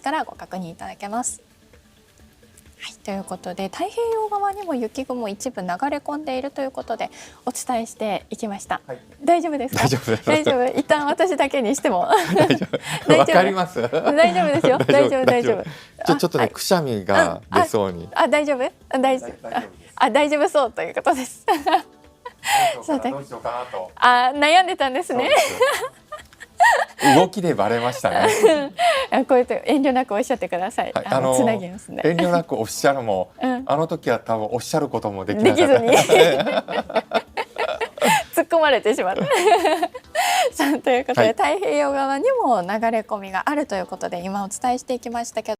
スからご確認いただけます。はい、ということで太平洋側にも雪雲一部流れ込んでいるということでお伝えしていきました。はい、大丈夫ですか？大丈夫です。大丈夫。一旦私だけにしても大丈夫。わかります。大丈夫ですよ。大丈夫大丈夫。ちょっとね、くしゃみが出そうに。大丈夫？大丈夫。大丈夫そうということです。どうしようかなと。悩んでたんですね。動きでバレましたね。こういうと遠慮なくおっしゃってください。つなぎますね。遠慮なくおっしゃるも、あの時は多分おっしゃることもできなかった。できずに突っ込まれてしまった。さあということで、太平洋側にも流れ込みがあるということで今お伝えしていきましたけど。